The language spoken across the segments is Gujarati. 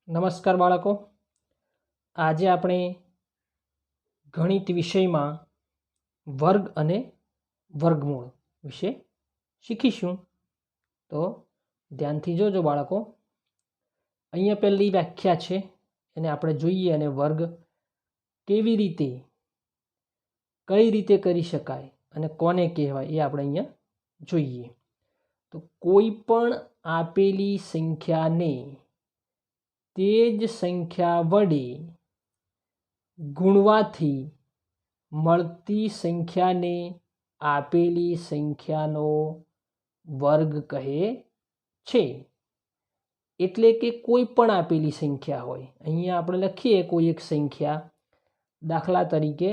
નમસ્કાર બાળકો, આજે આપણે ગણિત વિષયમાં વર્ગ અને વર્ગમૂળ વિશે શીખીશું. તો ધ્યાનથી જોજો બાળકો. અહીંયા પહેલી વ્યાખ્યા છે, એને આપણે જોઈએ અને વર્ગ કેવી રીતે કઈ રીતે કરી શકાય અને કોને કહેવાય એ આપણે અહીંયા જોઈએ. તો કોઈ પણ આપેલી સંખ્યાને તે જ સંખ્યા વડે ગુણવાથી મળતી સંખ્યાને આપેલી સંખ્યાનો વર્ગ કહે છે. એટલે કે કોઈ પણ આપેલી સંખ્યા હોય, અહીંયા આપણે લખીએ કોઈ એક સંખ્યા, દાખલા તરીકે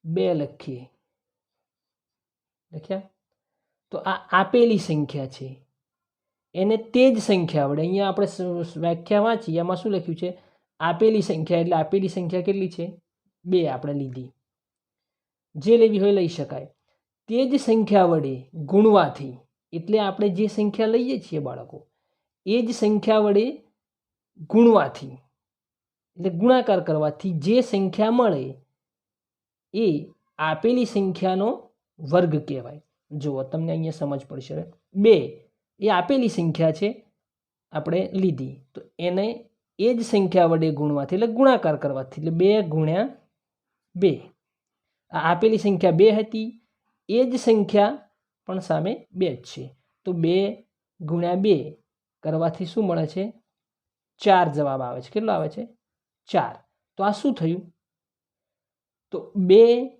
2 લખીએ, લખ્યા. તો આ આપેલી સંખ્યા છે, એને તે જ સંખ્યા વડે, અહીંયા આપણે વ્યાખ્યા વાંચીએ, એમાં શું લખ્યું છે? આપેલી સંખ્યા. એટલે આપેલી સંખ્યા કેટલી છે? 2 આપણે લીધી. જે લેવી હોય લઈ શકાય. તે જ સંખ્યા વડે ગુણવાથી, એટલે આપણે જે સંખ્યા લઈએ છીએ બાળકો, એ જ સંખ્યા વડે ગુણવાથી, એટલે ગુણાકાર કરવાથી જે સંખ્યા મળે એ આપેલી સંખ્યાનો વર્ગ કહેવાય. જુઓ, તમને અહીંયા સમજ પડશે. 2 એ આપેલી સંખ્યા છે, આપણે લીધી, તો એને એ જ સંખ્યા વડે ગુણવાથી, એટલે ગુણાકાર કરવાથી, એટલે 2 ગુણ્યા 2. આ આપેલી સંખ્યા 2 હતી, એ જ સંખ્યા પણ સામે 2 જ છે, તો 2 ગુણ્યા 2 કરવાથી શું મળે છે? 4 જવાબ આવે છે. કેટલો આવે છે? 4. તો આ શું થયું? તો 2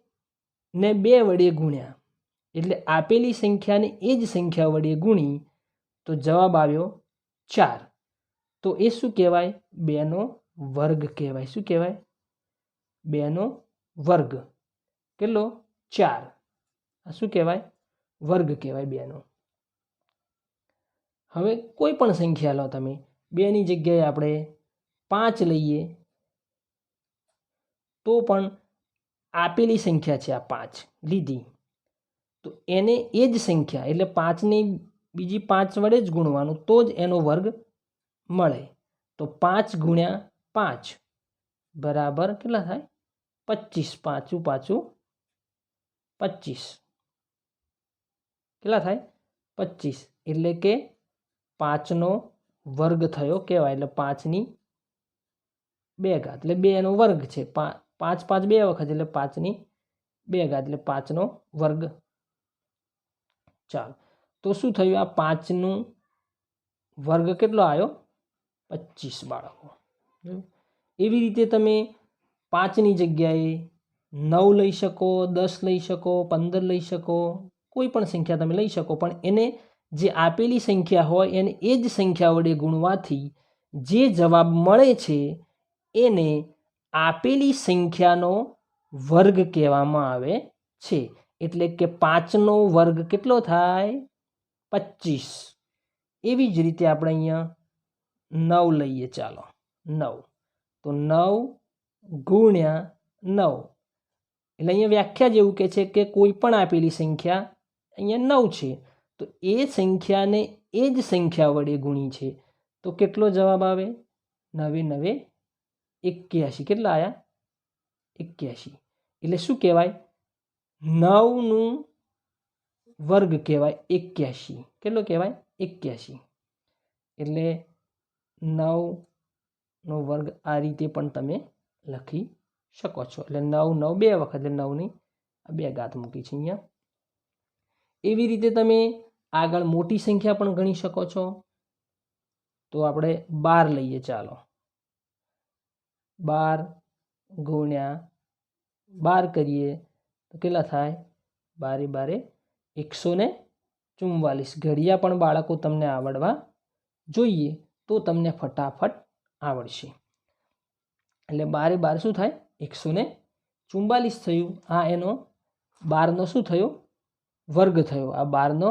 ને 2 વડે ગુણ્યા, એટલે આપેલી સંખ્યાને એ જ સંખ્યા વડે ગુણી તો જવાબ આવ્યો 4. તો એ શું કહેવાય? 2 નો વર્ગ કહેવાય. શું કહેવાય? 2 નો વર્ગ. કેટલો? 4. આ શું કહેવાય? વર્ગ કહેવાય 2 નો. હવે કોઈ પણ સંખ્યા લો તમે, 2 ની જગ્યાએ આપણે 5 લઈએ તો પણ આપેલી સંખ્યા છે, આ 5 લીધી, તો એને એ જ સંખ્યા, એટલે 5 ને બીજી 5 વડે જ ગુણવાનું, તો જ એનો વર્ગ મળે. તો 5 ગુણ્યા 5 બરાબર કેટલા થાય? 25. પાછું 25. કેટલા થાય? 25. એટલે કે 5 નો વર્ગ થયો કહેવાય. એટલે 5 ની 2 ઘાત, એટલે 2 નો વર્ગ છે. 5 5 2 વખત, એટલે 5 ની 2 ઘાત, એટલે 5 નો વર્ગ. ચાલો, તો શું થયું? આ 5 નો વર્ગ કેટલો આવ્યો? 25 બાળકો. એવી રીતે તમે 5 ની જગ્યાએ 9 લઈ શકો, 10 લઈ શકો, 15 લઈ શકો, કોઈ પણ સંખ્યા તમે લઈ શકો, પણ એને જે આપેલી સંખ્યા હોય એને એ જ સંખ્યા વડે ગુણવાથી જે જવાબ મળે છે એને આપેલી સંખ્યાનો વર્ગ કહેવામાં આવે છે. એટલે કે 5 નો વર્ગ કેટલો થાય? 25. એવી જ રીતે આપણે અહીંયા 9 લઈએ. ચાલો, 9. તો 9 ગુણ્યા 9, એટલે અહીંયા વ્યાખ્યા જેવું કે છે કે કોઈ પણ આપેલી સંખ્યા, અહીંયા 9 છે, તો એ સંખ્યાને એ જ સંખ્યા વડે ગુણી છે, તો કેટલો જવાબ આવે? 9 9 81. કેટલા આવ્યા? 81. એટલે શું કહેવાય? 9 નું વર્ગ કહેવાય 81. કેટલો કહેવાય? 81. એટલે 9 નો વર્ગ આ રીતે પણ તમે લખી શકો છો. એટલે 9 9 2 વખત, એટલે 9 ની 2 ઘાત મૂકી છે અહીંયા. એવી રીતે તમે આગળ મોટી સંખ્યા પણ ગણી શકો છો. તો આપણે 12 લઈએ. ચાલો, 12 ગુણ્યા 12 કરીએ તો કેટલા થાય? 12 12 144. ઘડિયા પણ બાળકો તમને આવડવા જોઈએ, તો તમને ફટાફટ આવડશે. એટલે 12 12 શું થાય? 144 થયું. આ એનો 12 નો શું થયો? વર્ગ થયો. આ 12 નો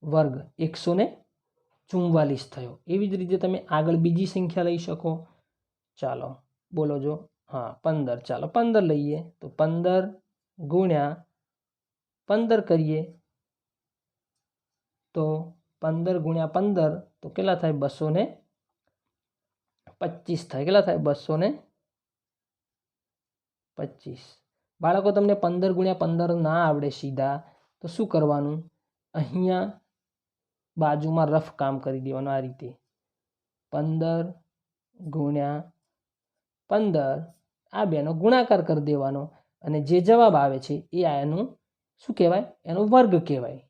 વર્ગ 144 થયો. એવી જ રીતે તમે આગળ બીજી સંખ્યા લઈ શકો. ચાલો, બોલો જો. હા, 15. ચાલો, 15 લઈએ તો 15 ગુણ્યા 15 કરીએ તો 15 ગુણ્યા 15 તો કેટલા થાય? 25 થાય. કેટલા થાય? 225. બાળકો તમને 15 ગુણ્યા 15 ના આવડે સીધા તો શું કરવાનું? અહીંયા બાજુમાં રફ કામ કરી દેવાનું. આ રીતે 15 ગુણ્યા 15 આ બેનો ગુણાકાર કરી દેવાનો અને જે જવાબ આવે છે એ આનું શું કહેવાય? એનો વર્ગ કહેવાય.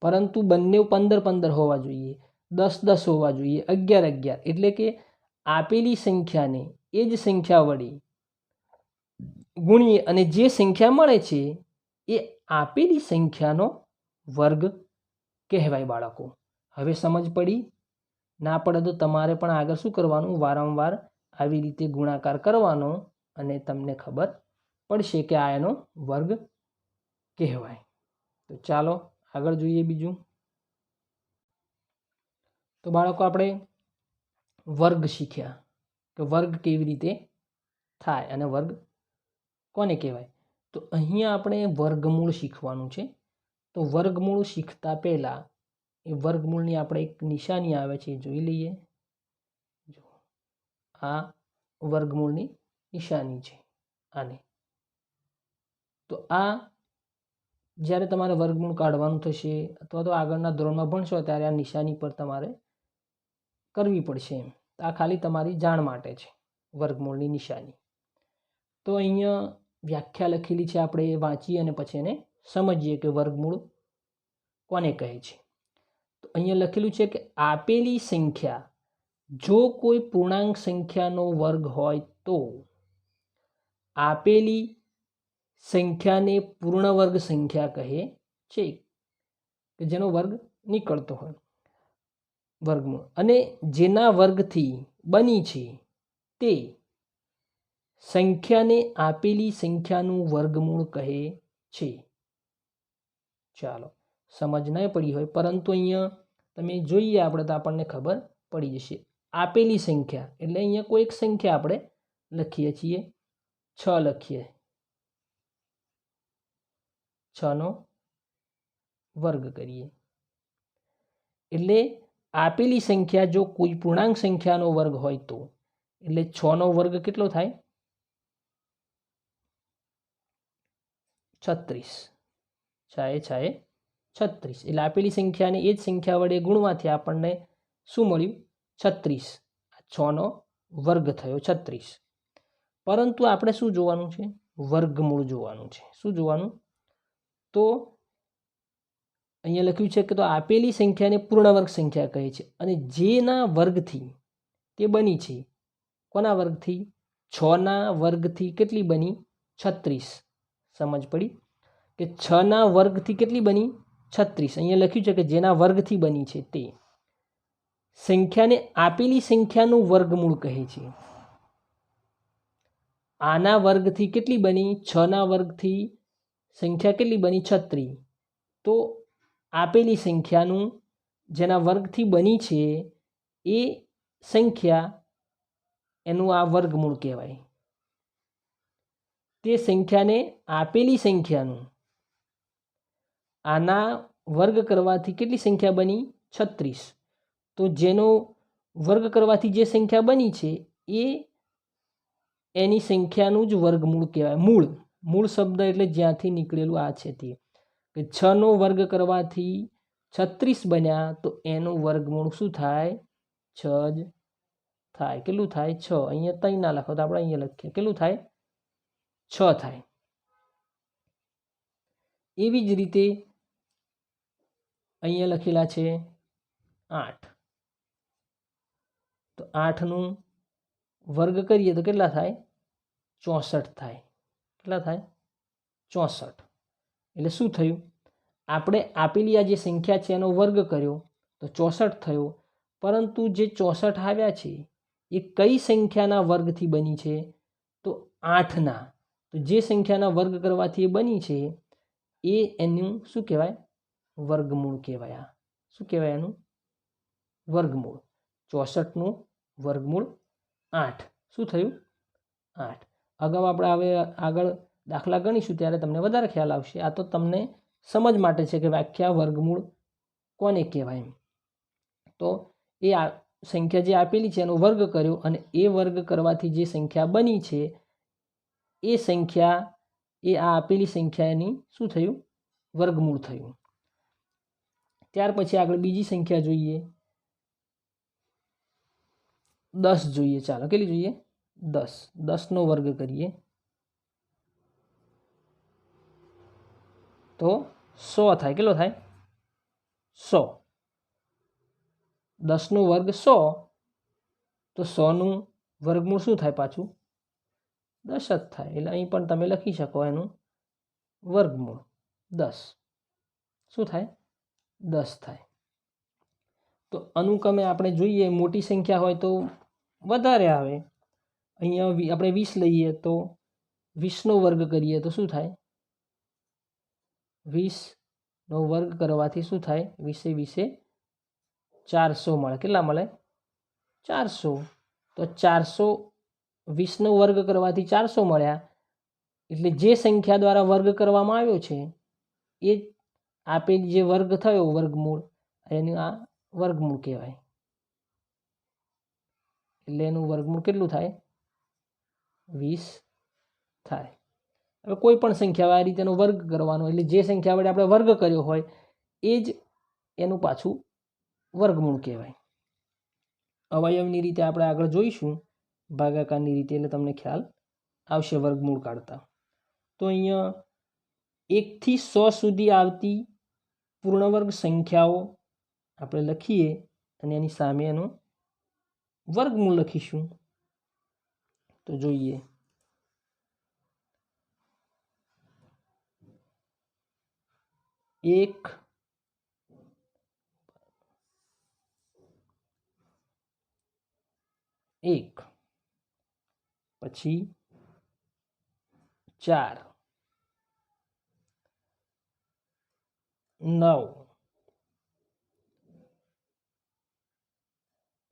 પરંતુ બંને 15 15 હોવા જોઈએ, 10 10 હોવા જોઈએ, 11 11. એટલે કે આપેલી સંખ્યાને એ જ સંખ્યા વડે ગુણીએ અને જે સંખ્યા મળે છે એ આપેલી સંખ્યાનો વર્ગ કહેવાય. બાળકો હવે સમજ પડી? ના પડે તો તમારે પણ આગળ શું કરવાનું? વારંવાર આવી રીતે ગુણાકાર કરવાનો અને તમને ખબર પડશે કે આ એનો વર્ગ કહેવાય. તો ચાલો આગળ જોઈએ બીજું. તો બાળકો આપણે વર્ગ શીખ્યા કે વર્ગ કેવી રીતે થાય અને વર્ગ કોને કહેવાય. તો અહીંયા આપણે વર્ગમૂળ શીખવાનું છે. તો વર્ગમૂળ શીખતા પહેલાં એ વર્ગમૂળની આપણે એક નિશાની આવે છે એ જોઈ લઈએ. જો આ વર્ગમૂળની નિશાની છે આને. તો આ જ્યારે તમારે વર્ગમૂળ કાઢવાનું થશે અથવા તો આગળના ધોરણમાં ભણશો ત્યારે આ નિશાની પર તમારે કરવી પડશે એમ. આ ખાલી તમારી જાણ માટે છે વર્ગમૂળની નિશાની. તો અહીંયા વ્યાખ્યા લખેલી છે, આપણે વાંચીએ અને પછી એને સમજીએ કે વર્ગમૂળ કોને કહે છે. તો અહીંયા લખેલું છે કે આપેલી સંખ્યા જો કોઈ પૂર્ણાંક સંખ્યાનો વર્ગ હોય તો આપેલી સંખ્યાને પૂર્ણ વર્ગ સંખ્યા કહે છે, કે જેનો વર્ગ નીકળતો હોય વર્ગમૂળ, અને જેના વર્ગથી બની છે તે સંખ્યાને આપેલી સંખ્યાનું વર્ગમૂળ કહે છે. ચાલો સમજ ન પડી હોય પરંતુ અહીંયા તમે જોઈએ આપણે તો આપણને ખબર પડી જશે. આપેલી સંખ્યા એટલે અહીંયા કોઈ એક સંખ્યા આપણે લખીએ છીએ, 6 લખીએ, 6નો વર્ગ કરીએ. એટલે આપેલી સંખ્યા જો કોઈ પૂર્ણાંક સંખ્યાનો વર્ગ હોય તો એટલે 6નો વર્ગ કેટલો થાય? 36. 6 6 36. એટલે આપેલી સંખ્યાને એ જ સંખ્યા વડે ગુણવાથી આપણને શું મળ્યું? 36. 6નો વર્ગ થયો 36. પરંતુ આપણે શું જોવાનું છે? વર્ગમૂળ જોવાનું છે. શું જોવાનું? તો અહીંયા લખ્યું છે કે તો આપેલી સંખ્યાને પૂર્ણ વર્ગ સંખ્યા કહે છે અને જેના વર્ગથી તે બની છે. કોના વર્ગથી? 6ના વર્ગથી કેટલી બની? 36. સમજ પડી? કે 6ના વર્ગથી કેટલી બની? 36. અહીંયા લખ્યું છે કે જેના વર્ગથી બની છે તે સંખ્યાને આપેલી સંખ્યાનું વર્ગમૂળ કહે છે. આના વર્ગથી કેટલી બની? 6ના વર્ગથી સંખ્યા કેટલી બની? 36. તો આપેલી સંખ્યાનું જેના વર્ગથી બની છે એ સંખ્યા એનું આ વર્ગમૂળ કહેવાય. તે સંખ્યાને આપેલી સંખ્યાનું આના વર્ગ કરવાથી કેટલી સંખ્યા બની? 36. તો જેનો વર્ગ કરવાથી જે સંખ્યા બની છે એ એની સંખ્યાનું જ વર્ગમૂળ કહેવાય. મૂળ શબ્દ એટલે જ્યાંથી નીકળેલું આ છે તે, કે 6નો વર્ગ કરવાથી 36 બન્યા તો એનું વર્ગમૂળ શું થાય? 6 જ થાય. કેટલું થાય? 6. અહીંયા 3 ના લખો તો આપણે અહીંયા લખીએ. કેટલું થાય? 6 થાય. એવી જ રીતે અહીંયા લખેલા છે 8. તો 8નું વર્ગ કરીએ તો કેટલા થાય? 64 થાય. કેટલા થાય? 64. એટલે શું થયું? આપણે આપેલી આ જે સંખ્યા છે એનો વર્ગ કર્યો તો 64 થયો. પરંતુ જે 64 આવ્યા છે એ કઈ સંખ્યાના વર્ગથી બની છે? તો 8ના. તો જે સંખ્યાના વર્ગ કરવાથી એ બની છે એ એનું શું કહેવાય? વર્ગમૂળ કહેવાય. આ શું કહેવાય? એનું વર્ગમૂળ. 64નું વર્ગમૂળ 8. શું થયું? 8. અગાઉ આપણે હવે આગળ દાખલા ગણીશું ત્યારે તમને વધારે ખ્યાલ આવશે. આ તો તમને સમજ માટે છે કે વ્યાખ્યા વર્ગમૂળ કોને કહેવાય એમ. તો એ સંખ્યા જે આપેલી છે એનો વર્ગ કર્યો અને એ વર્ગ કરવાથી જે સંખ્યા બની છે એ સંખ્યા એ આ આપેલી સંખ્યાની શું થયું? વર્ગમૂળ થયું. ત્યાર પછી આગળ બીજી સંખ્યા જોઈએ, 10 જોઈએ. ચાલો કેટલી જોઈએ? 10. 10નો વર્ગ કરીએ તો 100 થાય. કેટલો થાય? 100. 10નો વર્ગ 100 તો 100નું વર્ગમૂળ શું થાય? પાછું 10 જ થાય. એટલે અહીં પણ તમે લખી શકો એનું વર્ગમૂળ 10 શું થાય? 10 થાય. તો અનુક્રમે આપણે જોઈએ મોટી સંખ્યા હોય તો વધારે આવે. અહીંયા આપણે 20 લઈએ તો 20નો વર્ગ કરીએ તો શું થાય? 20નો વર્ગ કરવાથી શું થાય? 20 400 મળે. કેટલા મળે? 400. તો 420નો વર્ગ કરવાથી 400 મળ્યા. એટલે જે સંખ્યા દ્વારા વર્ગ કરવામાં આવ્યો છે એ આપેલ જે વર્ગ થયો વર્ગમૂળ એનું આ વર્ગમૂળ કહેવાય. એટલે એનું વર્ગમૂળ કેટલું થાય? 20 થાય. હવે કોઈ પણ સંખ્યા આ રીતે એનો વર્ગ કરવાનો, એટલે જે સંખ્યા વડે આપણે વર્ગ કર્યો હોય એ જ એનું પાછું વર્ગમૂળ કહેવાય. અવયવની રીતે આપણે આગળ જોઈશું, ભાગાકારની રીતે, એટલે તમને ખ્યાલ આવશે વર્ગમૂળ કાઢતા. તો અહીંયા 1 થી 100 સુધી આવતી પૂર્ણવર્ગ સંખ્યાઓ આપણે લખીએ અને એની સામે એનું વર્ગમૂળ લખીશું. તો જોઈએ 1 પછી 4 9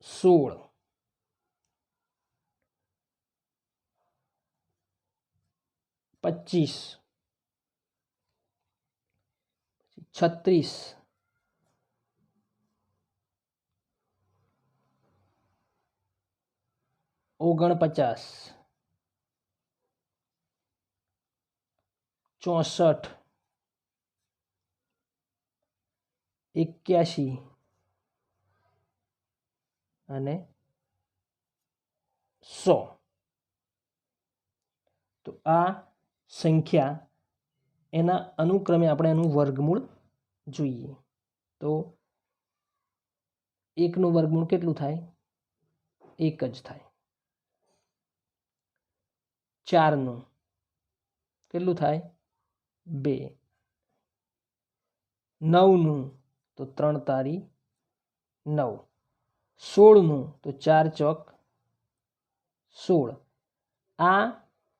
16 25 36 49 64 81 અને 100. તો આ સંખ્યા એના અનુક્રમે આપણે એનું વર્ગમૂળ જોઈએ. તો 1નું વર્ગમૂળ કેટલું થાય? 1 જ થાય. 4નું કેટલું થાય? 2. 9નું તો 3 તારી 9. 16નું તો 4 ચોક 16. આ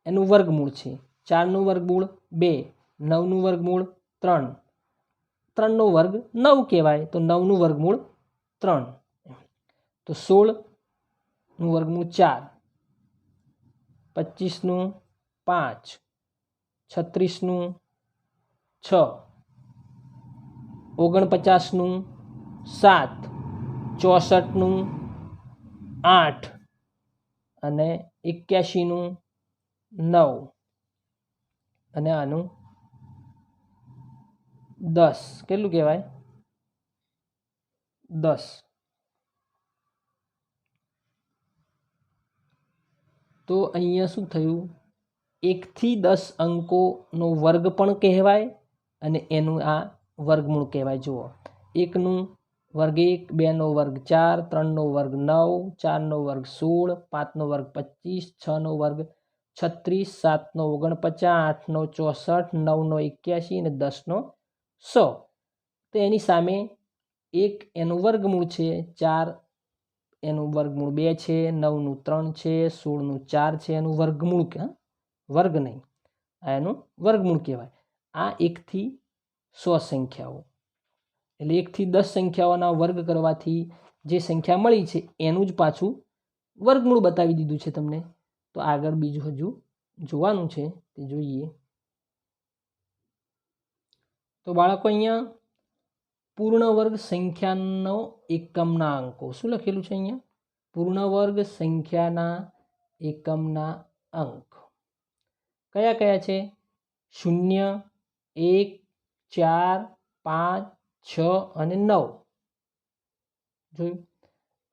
એનું વર્ગમૂળ છે. 4નું વર્ગમૂળ 2, 9નું વર્ગમૂળ 3, 3નો વર્ગ 9 કહેવાય. તો 9નું વર્ગમૂળ 3. તો 16નું વર્ગમૂળ 4, 25નું 5, 36નું 6, 49નું 7, 64નું 8 અને 81નું 9 અને આનું 10. કેટલું કહેવાય? 10. તો અહીંયા શું થયું? 1 થી 10 અંકોનો વર્ગ પણ કહેવાય અને એનું આ વર્ગમૂળ કહેવાય. જુઓ, 1નું વર્ગ 1, 2નો વર્ગ 4, 3નો વર્ગ 9, 4નો વર્ગ 16, 5નો વર્ગ 25, 6નો વર્ગ 36, 7નો 49, 8નો 64, 9નો 81 અને 10નો 100. તો એની સામે 1 એનું વર્ગમૂળ છે, 4 એનું વર્ગમૂળ 2 છે, 9નું 3 છે, 16નું 4 છે. એનું વર્ગમૂળ વર્ગ નહીં, આ એનું વર્ગમૂળ કહેવાય. આ 1 થી 100 સંખ્યાઓ, એટલે 1 થી 10 સંખ્યાઓના વર્ગ કરવાથી જે સંખ્યા મળી છે એનું જ પાછું વર્ગમૂળ બતાવી દીધું છે તમને. તો આગળ બીજું હજુ જોવાનું છે તે જોઈએ. તો બાળકો, અહીંયા પૂર્ણ વર્ગ સંખ્યાનો એકમના અંકો શું લખેલું છે અહીંયા? પૂર્ણ વર્ગ સંખ્યાના એકમના અંક કયા કયા છે? 0, 1, 4, 5, 6 અને 9. જોયું?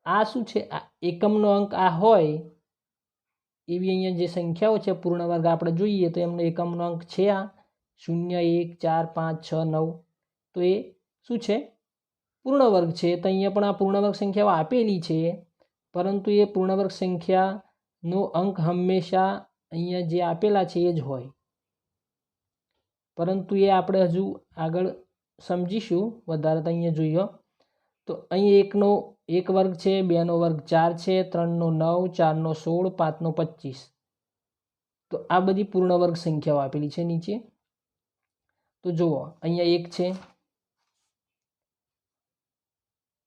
આ શું છે? આ એકમનો અંક આ હોય એવી અહીંયા જે સંખ્યાઓ છે પૂર્ણ વર્ગ આપણે જોઈએ તો એમનો એકમનો અંક છે આ 0, 1, 4, 5, 6, 9. તો એ શું છે? પૂર્ણ વર્ગ છે. તો અહીંયા પણ આ પૂર્ણ વર્ગ સંખ્યાઓ આપેલી છે, પરંતુ એ પૂર્ણ વર્ગ સંખ્યાનો અંક હંમેશા અહીંયા જે આપેલા છે એ જ હોય, પરંતુ એ આપણે હજુ આગળ સમજીશું વધારે. તો અહીંયા જોઈએ તો અહીં 1નો 1 વર્ગ છે, 2નો વર્ગ 4 છે, 3નો 9, 4નો 16, 5નો 25. તો આ બધી પૂર્ણ વર્ગ સંખ્યાઓ આપેલી છે નીચે. તો જુઓ અહીંયા 1 છે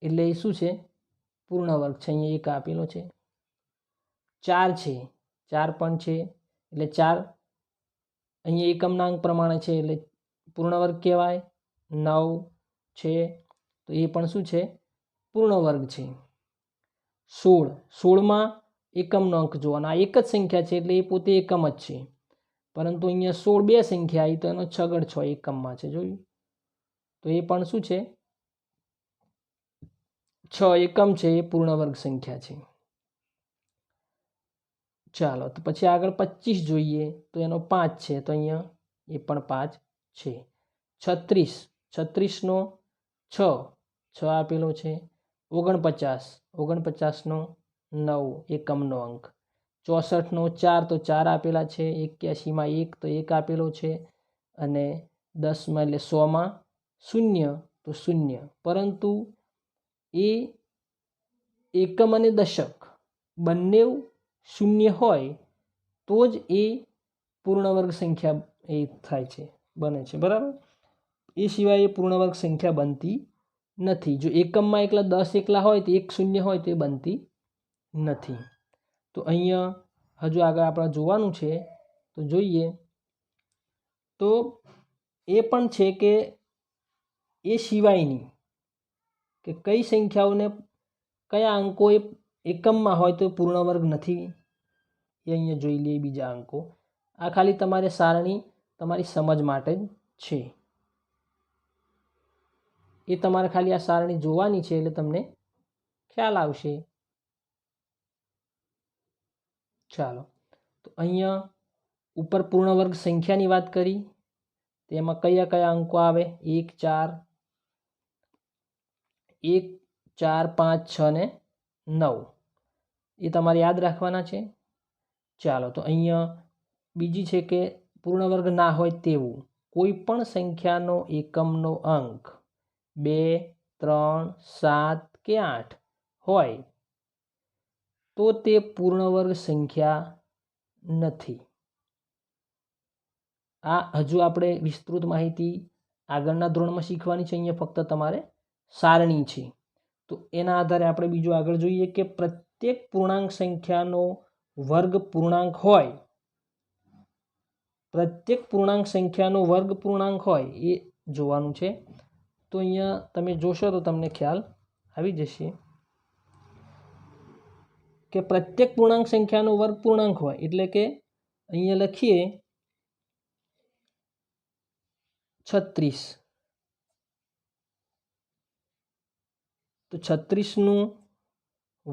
એટલે એ શું છે? પૂર્ણ વર્ગ છે. અહીંયા 1 આપેલો છે. 4 છે, 4 પણ છે એટલે 4 અહીંયા એકમના અંક પ્રમાણે છે એટલે પૂર્ણ વર્ગ કહેવાય. 9 છે તો એ પણ શું છે? પૂર્ણ વર્ગ છે. 16, 16માં એકમનો અંક જોવાનો. આ એક જ સંખ્યા છે એટલે એ પોતે એકમ જ છે, પરંતુ અહીંયા 16 બે સંખ્યા આવી તો એનો 6 6 એકમમાં છે. જોયું? તો એ પણ શું છે? 6 એકમ છે, એ પૂર્ણ વર્ગ સંખ્યા છે. ચાલો તો પછી આગળ 25 જોઈએ તો એનો 5 છે, તો અહીંયા એ પણ 5 છે. 36, 36નો 6, 6 આપેલો છે. 49, 49નો 9 એકમનો અંક. 64નો 4 તો 4 આપેલા છે. 81માં 1 તો 1 આપેલો છે. અને 10માં એટલે 100માં 0 તો 0. પરંતુ એ એકમ અને દશક બંને 0 હોય તો જ એ પૂર્ણ વર્ગ સંખ્યા એ થાય છે, બને છે. બરાબર? એ સિવાય એ પૂર્ણ વર્ગ સંખ્યા બનતી નથી. જો એકમમાં એકલા 10 એકલા હોય તો 1 0 હોય તો એ બનતી નથી. તો અહીંયા હજુ આગળ આપણે જોવાનું છે તો જોઈએ તો એ પણ છે કે એ સિવાયની કે કઈ સંખ્યાઓને કયા અંકો એ એકમમાં હોય તો પૂર્ણ વર્ગ નથી, એ અહીંયા જોઈ લઈએ. બીજા અંકો આ ખાલી તમારે સારણી તમારી સમજ માટે જ છે. એ તમારે ખાલી આ સારણી જોવાની છે એટલે તમને ખ્યાલ આવશે. ચાલો તો અહીંયા ઉપર પૂર્ણ વર્ગ સંખ્યાની વાત કરી, તેમાં કયા કયા અંકો આવે? 1, 4, 5, 6 ને 9. એ તમારે યાદ રાખવાના છે. ચાલો તો અહીંયા બીજી છે કે પૂર્ણ વર્ગ ના હોય તેવું કોઈ પણ સંખ્યાનો એકમનો અંક 2, 3, 7 કે 8 હોય તો તે પૂર્ણ વર્ગ સંખ્યા નથી. આ હજુ આપણે વિસ્તૃત માહિતી આગળના ધોરણમાં શીખવાની છે. અહીંયા ફક્ત તમારે સારણી છે. તો એના આધારે આપણે બીજું આગળ જોઈએ કે પ્રત્યેક પૂર્ણાંક સંખ્યાનો વર્ગ પૂર્ણાંક હોય, પ્રત્યેક પૂર્ણાંક સંખ્યાનો વર્ગ પૂર્ણાંક હોય એ જોવાનું છે. તો અહીંયા તમે જોશો તો તમને ખ્યાલ આવી જશે કે પ્રત્યેક પૂર્ણાંક સંખ્યાનો વર્ગ પૂર્ણાંક હોય એટલે કે અહીંયા લખીએ 36. તો 36નું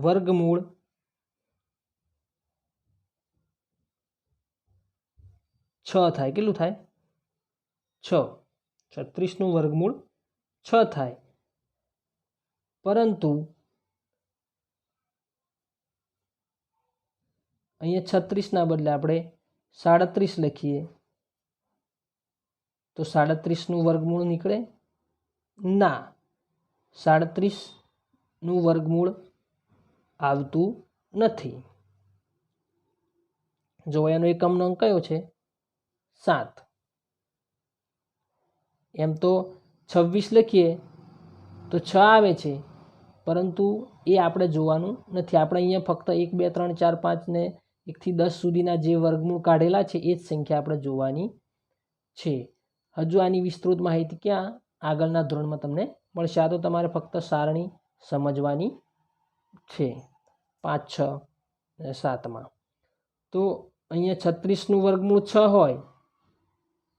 વર્ગમૂળ 6 થાય. કેટલું થાય? 6. 36નું વર્ગમૂળ 6 થાય. પરંતુ અહીંયા 36ના બદલે આપણે 37 લખીએ તો 37નું વર્ગમૂળ નીકળે? ના, 37નું વર્ગમૂળ આવતું નથી. જો એનો એકમનો અંક કયો છે? 7. એમ તો 26 લખીએ તો 6 આવે છે, પરંતુ એ આપણે જોવાનું નથી. આપણે અહીંયા ફક્ત 1, 2, 3, 4, 5 ને 1 થી 10 સુધીના જે વર્ગમૂળ કાઢેલા છે એ જ સંખ્યા આપણે જોવાની છે. હજુ આની વિસ્તૃત માહિતી ક્યાં આગળના ધોરણમાં તમને મળશે। આ તો તમારે ફક્ત સારણી સમજવાની છે 5, 6 અને 7માં। તો અહીંયા 36નું વર્ગમૂળ 6 હોય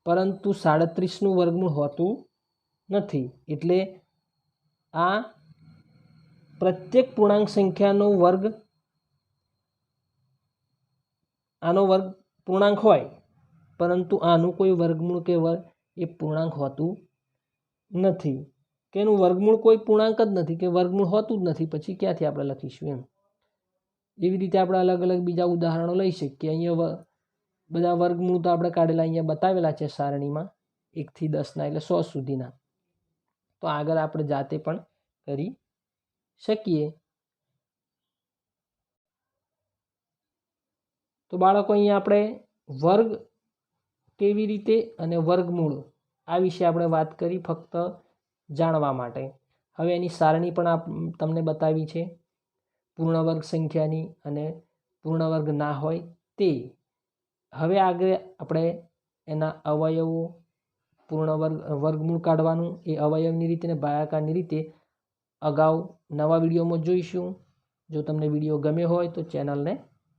પરંતુ 37નું વર્ગમૂળ હોતું નથી। એટલે આ પ્રત્યેક પૂર્ણાંક સંખ્યાનો વર્ગ, આનો વર્ગ પૂર્ણાંક હોય પરંતુ આનું કોઈ વર્ગમૂળ કે વર્ગ એ પૂર્ણાંક હોતું નથી, કે એનું વર્ગમૂળ કોઈ પૂર્ણાંક જ નથી, કે વર્ગમૂળ હોતું જ નથી, પછી ક્યાંથી આપણે લખીશું એમ। એવી રીતે આપણે અલગ અલગ બીજા ઉદાહરણો લઈ શકીએ। અહીંયા બધા વર્ગમૂળ તો આપણે કાઢેલા અહીંયા બતાવેલા છે સારણીમાં 1 થી 10ના એટલે 100 સુધીના। તો આગળ આપણે જાતે પણ કરી શકીએ। તો બાળકો અહીંયા આપણે વર્ગ કેવી રીતે અને વર્ગમૂળ આ વિશે આપણે વાત કરી ફક્ત જાણવા માટે। હવે એની સારણી પણ તમને બતાવી છે પૂર્ણ વર્ગ સંખ્યાની અને પૂર્ણ વર્ગ ના હોય તે। હવે આગળ આપણે એના અવયવો, પૂર્ણ વર્ગમૂળ કાઢવાનું, એ અવયવની રીતે અને ભાગાકારની રીતે અગાઉ નવા વિડીયોમાં જોઈશું। જો તમને વિડીયો ગમ્યો હોય તો ચેનલને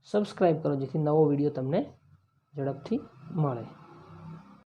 સબસ્ક્રાઈબ કરો, જેથી નવો વિડીયો તમને ઝડપથી મળે।